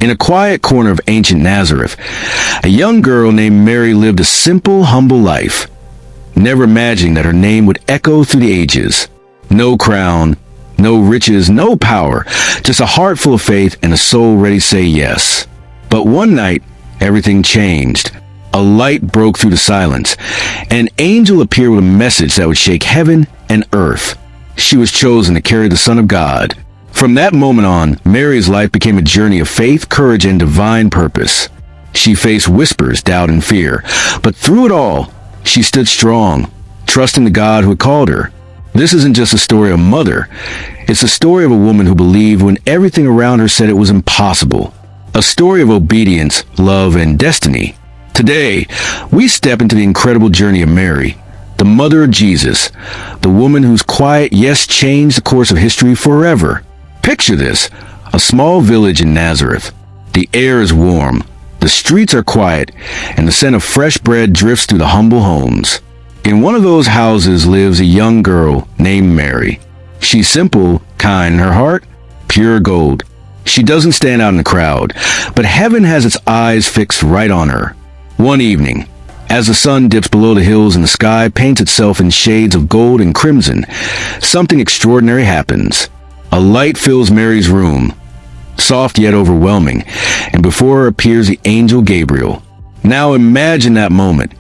In a quiet corner of ancient Nazareth, a young girl named Mary lived a simple, humble life, never imagining that her name would echo through the ages. No crown, no riches, no power, just a heart full of faith and a soul ready to say yes. But one night, everything changed. A light broke through the silence. An angel appeared with a message that would shake heaven and earth. She was chosen to carry the Son of God. From that moment on, Mary's life became a journey of faith, courage, and divine purpose. She faced whispers, doubt, and fear, but through it all, she stood strong, trusting the God who had called her. This isn't just a story of a mother. It's a story of a woman who believed when everything around her said it was impossible. A story of obedience, love, and destiny. Today, we step into the incredible journey of Mary, the mother of Jesus, the woman whose quiet yes changed the course of history forever. Picture this, a small village in Nazareth. The air is warm, the streets are quiet, and the scent of fresh bread drifts through the humble homes. In one of those houses lives a young girl named Mary. She's simple, kind, her heart, pure gold. She doesn't stand out in the crowd, but heaven has its eyes fixed right on her. One evening, as the sun dips below the hills and the sky paints itself in shades of gold and crimson, something extraordinary happens. A light fills Mary's room, soft yet overwhelming, and before her appears the angel Gabriel. Now imagine that moment.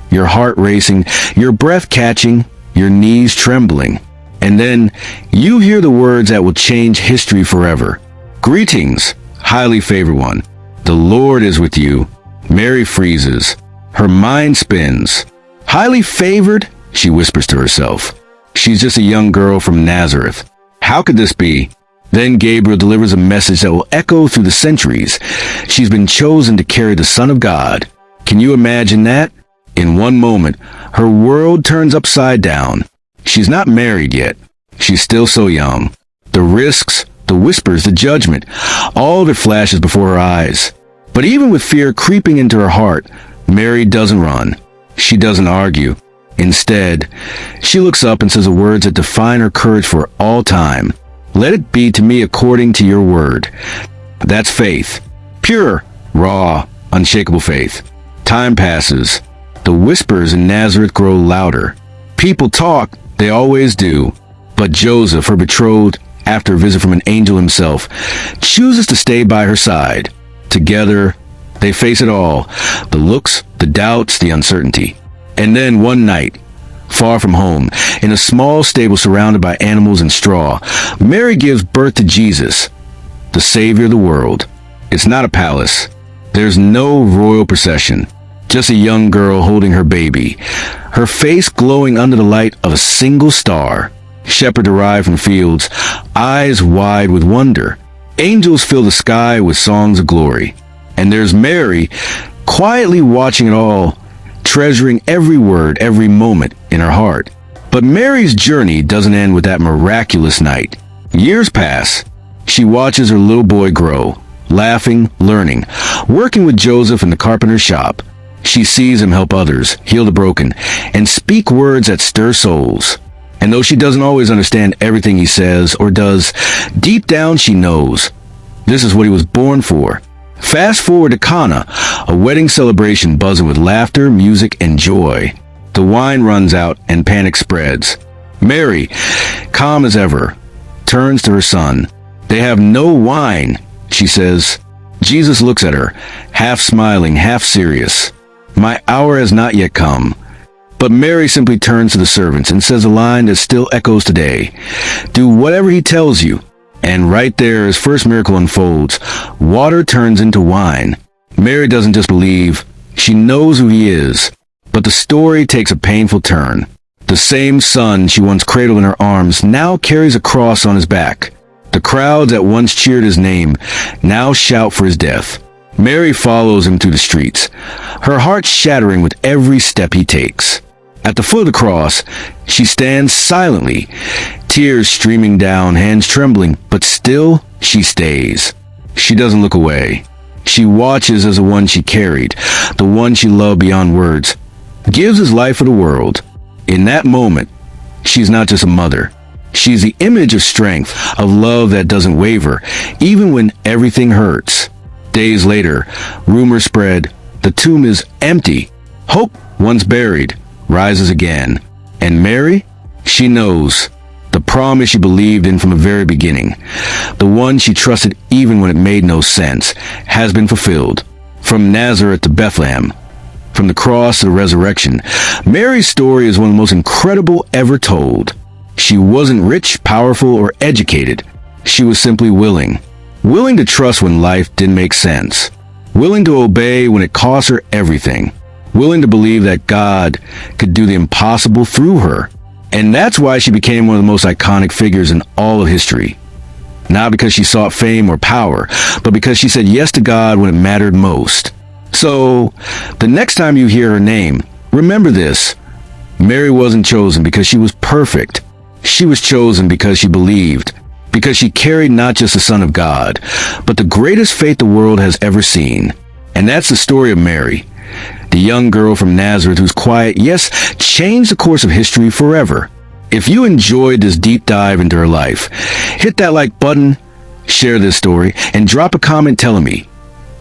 Your heart racing, your breath catching, your knees trembling. And then you hear the words that will change history forever. Greetings, highly favored one. The Lord is with you. Mary freezes. Her mind spins. Highly favored, she whispers to herself. She's just a young girl from Nazareth. How could this be? Then Gabriel delivers a message that will echo through the centuries. She's been chosen to carry the Son of God. Can you imagine that? In one moment, her world turns upside down. She's not married yet. She's still so young. The risks, the whispers, the judgment, all of it flashes before her eyes. But even with fear creeping into her heart, Mary doesn't run. She doesn't argue. Instead, she looks up and says the words that define her courage for all time. Let it be to me according to your word. That's faith. Pure, raw, unshakable faith. Time passes. The whispers in Nazareth grow louder. People talk, they always do. But Joseph, her betrothed, after a visit from an angel himself, chooses to stay by her side. Together, they face it all. The looks, the doubts, the uncertainty. And then one night, far from home, in a small stable surrounded by animals and straw, Mary gives birth to Jesus, the Savior of the world. It's not a palace. There's no royal procession. Just a young girl holding her baby, her face glowing under the light of a single star. Shepherds arrive from fields, eyes wide with wonder. Angels fill the sky with songs of glory. And there's Mary, quietly watching it all, treasuring every word, every moment in her heart. But Mary's journey doesn't end with that miraculous night. Years pass. She watches her little boy grow, laughing, learning, working with Joseph in the carpenter's shop. She sees him help others, heal the broken, and speak words that stir souls. And though she doesn't always understand everything he says or does, deep down she knows this is what he was born for. Fast forward to Cana, a wedding celebration buzzing with laughter, music, and joy. The wine runs out and panic spreads. Mary, calm as ever, turns to her son. They have no wine, she says. Jesus looks at her, half smiling, half serious. My hour has not yet come. But Mary simply turns to the servants and says a line that still echoes today. Do whatever he tells you. And right there, his first miracle unfolds. Water turns into wine. Mary doesn't just believe, she knows who he is. But the story takes a painful turn. The same son she once cradled in her arms now carries a cross on his back. The crowds that once cheered his name now shout for his death. Mary follows him through the streets, her heart shattering with every step he takes. At the foot of the cross, she stands silently, tears streaming down, hands trembling, but still she stays. She doesn't look away. She watches as the one she carried, the one she loved beyond words, gives his life for the world. In that moment, she's not just a mother. She's the image of strength, of love that doesn't waver, even when everything hurts. Days later, rumors spread, the tomb is empty. Hope, once buried, rises again. And Mary? She knows. The promise she believed in from the very beginning, the one she trusted even when it made no sense, has been fulfilled. From Nazareth to Bethlehem, from the cross to the resurrection, Mary's story is one of the most incredible ever told. She wasn't rich, powerful, or educated. She was simply willing. Willing to trust when life didn't make sense. Willing to obey when it cost her everything. Willing to believe that God could do the impossible through her. And that's why she became one of the most iconic figures in all of history. Not because she sought fame or power, but because she said yes to God when it mattered most. So, the next time you hear her name, remember this. Mary wasn't chosen because she was perfect. She was chosen because she believed. Because she carried not just the Son of God, but the greatest faith the world has ever seen. And that's the story of Mary, the young girl from Nazareth whose quiet yes changed the course of history forever. If you enjoyed this deep dive into her life, hit that like button, share this story, and drop a comment telling me,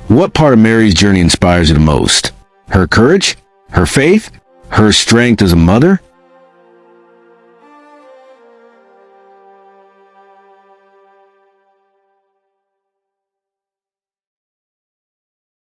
what part of Mary's journey inspires you the most? Her courage? Her faith? Her strength as a mother?